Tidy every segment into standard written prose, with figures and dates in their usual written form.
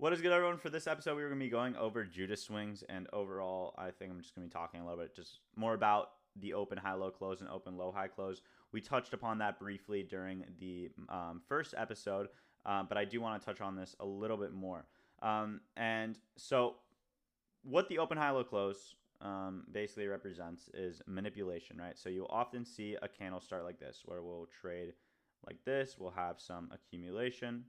What is good, everyone? For this episode, we are going to be going over Judas swings, and overall, I think I'm just going to be talking a little bit just more about the open high-low close and open low-high close. We touched upon that briefly during the first episode, but I do want to touch on this a little bit more. And so, what the open high-low close basically represents is manipulation, right? So you'll often see a candle start like this, where we'll trade like this. We'll have some accumulation.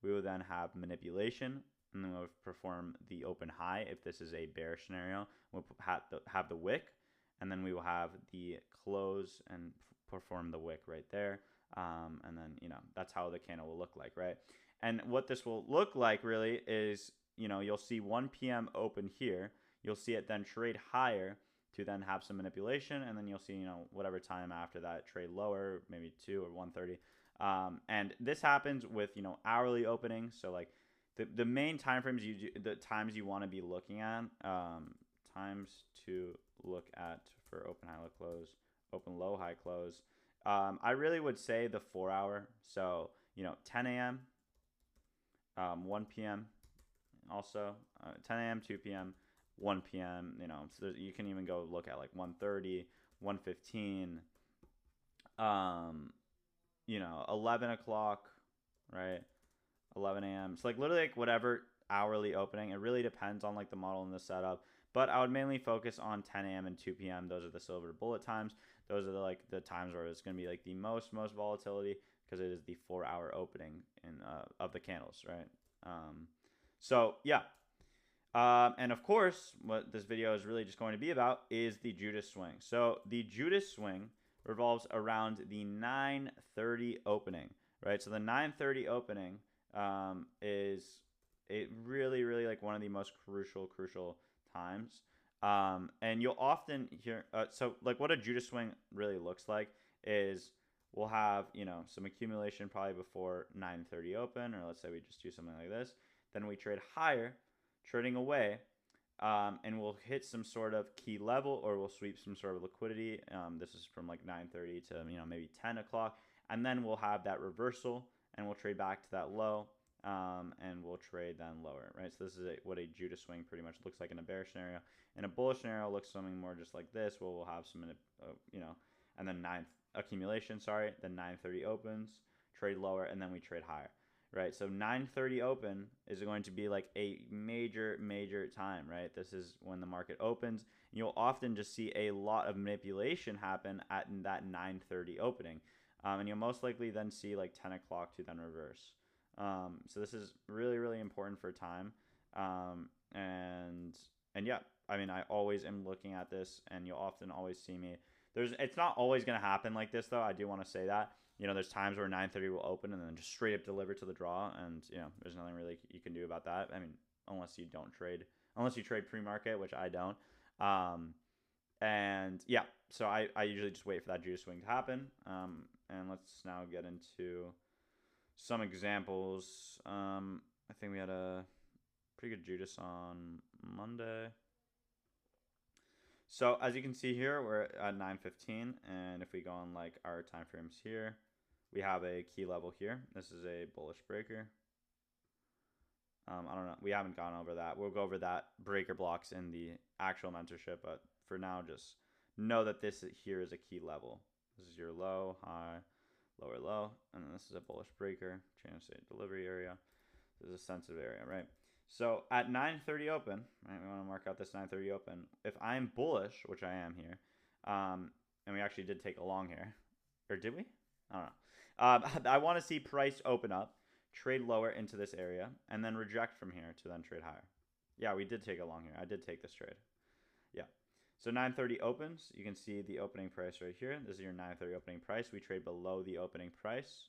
We will then have manipulation, and then we'll perform the open high if this is a bear scenario. We'll have the wick, and then we will have the close and perform the wick right there. And then, that's how the candle will look like, right? And what this will look like really is, you'll see 1 p.m. open here. You'll see it then trade higher to then have some manipulation, and then you'll see, whatever time after that trade lower, maybe 2 or 1:30. And this happens with hourly openings. So like the main time frames the times you want to be looking at, times to look at for open high low close, open low high close. I really would say the 4 hour. So 10 a.m., 1 p.m. also 10 a.m., 2 p.m., 1 p.m. So you can even go look at like 1:30, 1:15. 11 o'clock, right? 11 a.m. So like literally like whatever hourly opening. It really depends on like the model and the setup. But I would mainly focus on 10 a.m. and 2 p.m. Those are the silver bullet times. Those are the times where it's going to be like the most volatility because it is the 4-hour opening of the candles, right? So yeah. And of course, what this video is really just going to be about is the Judas swing. So the Judas swing revolves around the 9:30 opening, right? So the 9:30 opening is a really like one of the most crucial times. And you'll often hear so like what a Judas swing really looks like is we'll have some accumulation probably before 9:30 open, or let's say we just do something like this. Then we trade higher, trading away. And we'll hit some sort of key level, or we'll sweep some sort of liquidity. This is from like 9:30 to maybe 10 o'clock, and then we'll have that reversal, and we'll trade back to that low, and we'll trade then lower, right? So this is what a Judas swing pretty much looks like in a bear scenario. In a bullish scenario, it looks something more just like this, where we'll have some and then accumulation. Sorry, then 9:30 opens, trade lower, and then we trade higher. Right, so 9:30 open is going to be like a major time, right? This is when the market opens. You'll often just see a lot of manipulation happen at that 9:30 opening, and you'll most likely then see like 10 o'clock to then reverse. So this is really important for time, and yeah, I mean I always am looking at this, and you'll often always see me. It's not always going to happen like this though. I do want to say that. There's times where 9:30 will open and then just straight up deliver to the draw, and there's nothing really you can do about that. I mean, unless you trade pre-market, which I don't. And yeah, so I usually just wait for that Judas swing to happen. And let's now get into some examples. I think we had a pretty good Judas on Monday. So as you can see here, we're at 9:15, and if we go on like our time frames here, we have a key level here. This is a bullish breaker. I don't know. We haven't gone over that. We'll go over that breaker blocks in the actual mentorship, but for now, just know that this here is a key level. This is your low, high, lower low, and then this is a bullish breaker, channel state delivery area. This is a sensitive area, right? So at 9:30 open, right, we want to mark out this 9:30 open. If I'm bullish, which I am here, and we actually did take a long here, or did we? I don't know. I want to see price open up, trade lower into this area, and then reject from here to then trade higher. Yeah, we did take a long here. I did take this trade. Yeah. So 9:30 opens. You can see the opening price right here. This is your 9:30 opening price. We trade below the opening price.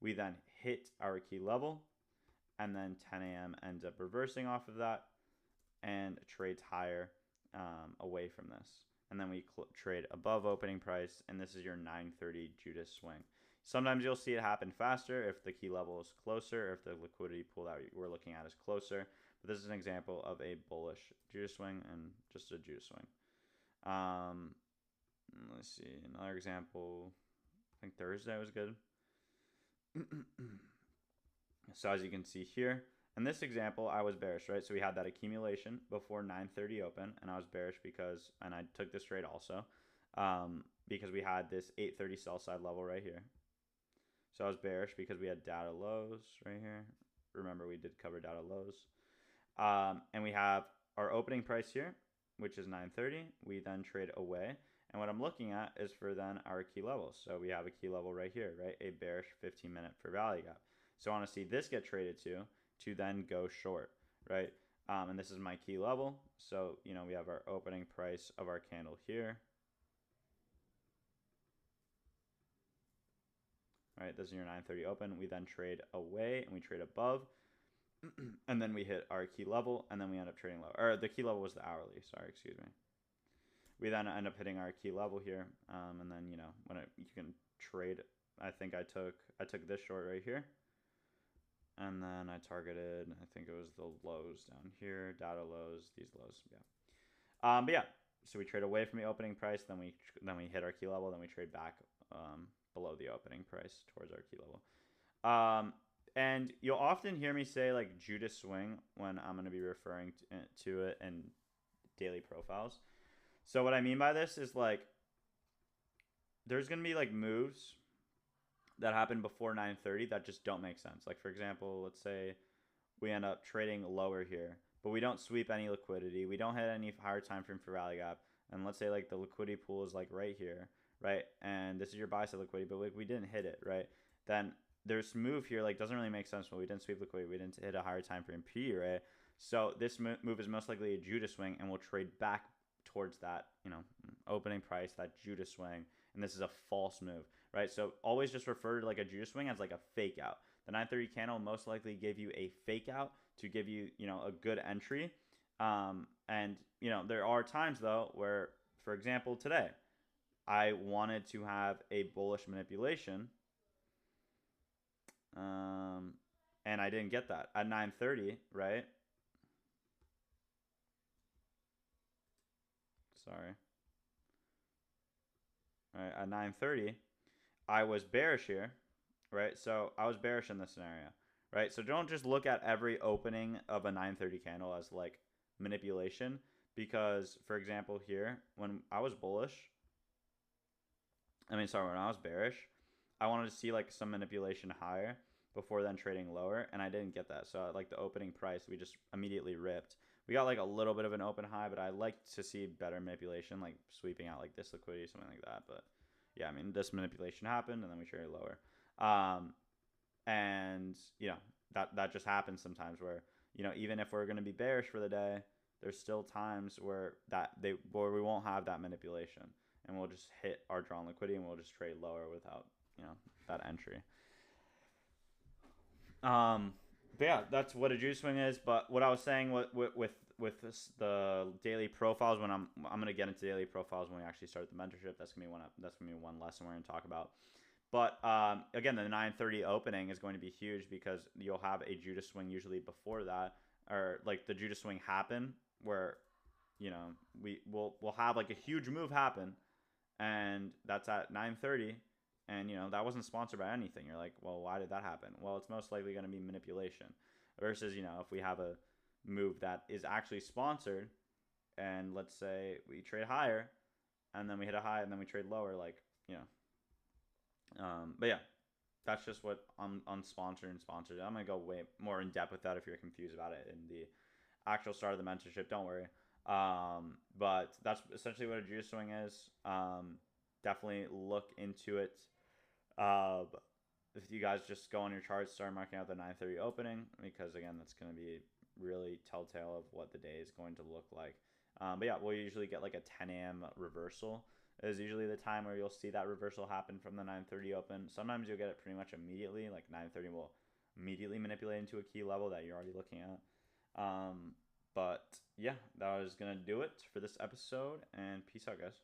We then hit our key level, and then 10 a.m. ends up reversing off of that and trades higher away from this. And then we trade above opening price, and this is your 9:30 Judas swing. Sometimes you'll see it happen faster if the key level is closer, if the liquidity pool that we're looking at is closer. But this is an example of a bullish Judas swing and just a Judas swing. Let's see, another example. I think Thursday was good. So as you can see here, in this example, I was bearish, right? So we had that accumulation before 9:30 open, and I was bearish because, and I took this trade also, because we had this 8:30 sell side level right here. So I was bearish because we had data lows right here. Remember, we did cover data lows. And we have our opening price here, which is 9:30. We then trade away. And what I'm looking at is for then our key levels. So we have a key level right here, right? A bearish 15-minute fair value gap. So I want to see this get traded to then go short, right? And this is my key level. So, you know, we have our opening price of our candle here. Right, this is your 9:30 open. We then trade away and we trade above. And then we hit our key level, and then we end up trading low. Or the key level was the hourly. Sorry, excuse me. We then end up hitting our key level here, and then you know you can trade. I think I took this short right here, and then I targeted. I think it was the lows down here, data lows, these lows. Yeah. But yeah, so we trade away from the opening price, then we hit our key level, then we trade back below the opening price towards our key level. And you'll often hear me say like Judas Swing when I'm going to be referring to it in daily profiles. So what I mean by this is like there's going to be like moves that happen before 9:30 that just don't make sense. Like for example, let's say we end up trading lower here, but we don't sweep any liquidity. We don't hit any higher time frame for rally gap. And let's say like the liquidity pool is like right here, right? And this is your buy side liquidity, but like we didn't hit it, right? Then there's move here like doesn't really make sense when we didn't sweep liquidity, we didn't hit a higher time frame P, right? So this move is most likely a Judas Swing, and we'll trade back towards that, you know, opening price, that Judas Swing, and this is a false move, right? So always just refer to like a Judas Swing as like a fake out. The 9:30 candle most likely give you a fake out to give you, you know, a good entry. And you know, there are times though where, for example, today I wanted to have a bullish manipulation. And I didn't get that at 9:30, right? Sorry. All right, at 9:30, I was bearish here, right? So I was bearish in this scenario, right? So don't just look at every opening of a 9:30 candle as like manipulation, because for example here, when I was bullish, when I was bearish, I wanted to see like some manipulation higher before then trading lower, and I didn't get that. So like the opening price, we just immediately ripped. We got like a little bit of an open high, but I like to see better manipulation, like sweeping out like this liquidity, something like that. But yeah, I mean, this manipulation happened, and then we traded lower. And you know, that just happens sometimes where, you know, even if we're going to be bearish for the day, there's still times where where we won't have that manipulation, and we'll just hit our drawn liquidity, and we'll just trade lower without, you know, that entry. But yeah, that's what a Juice Swing is. But what I was saying with the daily profiles, when I'm gonna get into daily profiles when we actually start the mentorship. That's gonna be one lesson we're gonna talk about. But again, the 9:30 opening is going to be huge because you'll have a Judas Swing usually before that, or like the Judas Swing happen where, you know, we'll have like a huge move happen, and that's at 9:30. And, you know, that wasn't sponsored by anything. You're like, well, why did that happen? Well, it's most likely going to be manipulation. Versus, you know, if we have a move that is actually sponsored, and let's say we trade higher, and then we hit a high, and then we trade lower, like, you know. But yeah, that's just what unsponsored and sponsored. I'm going to go way more in depth with that if you're confused about it in the actual start of the mentorship. Don't worry. But that's essentially what a Juice Swing is. Definitely look into it. If you guys just go on your charts, start marking out the 9:30 opening, because again, that's going to be really telltale of what the day is going to look like. But yeah, we'll usually get like a 10 a.m. reversal is usually the time where you'll see that reversal happen from the 9:30 open. Sometimes you'll get it pretty much immediately, like 9:30 will immediately manipulate into a key level that you're already looking at. But yeah, that was going to do it for this episode, and peace out, guys.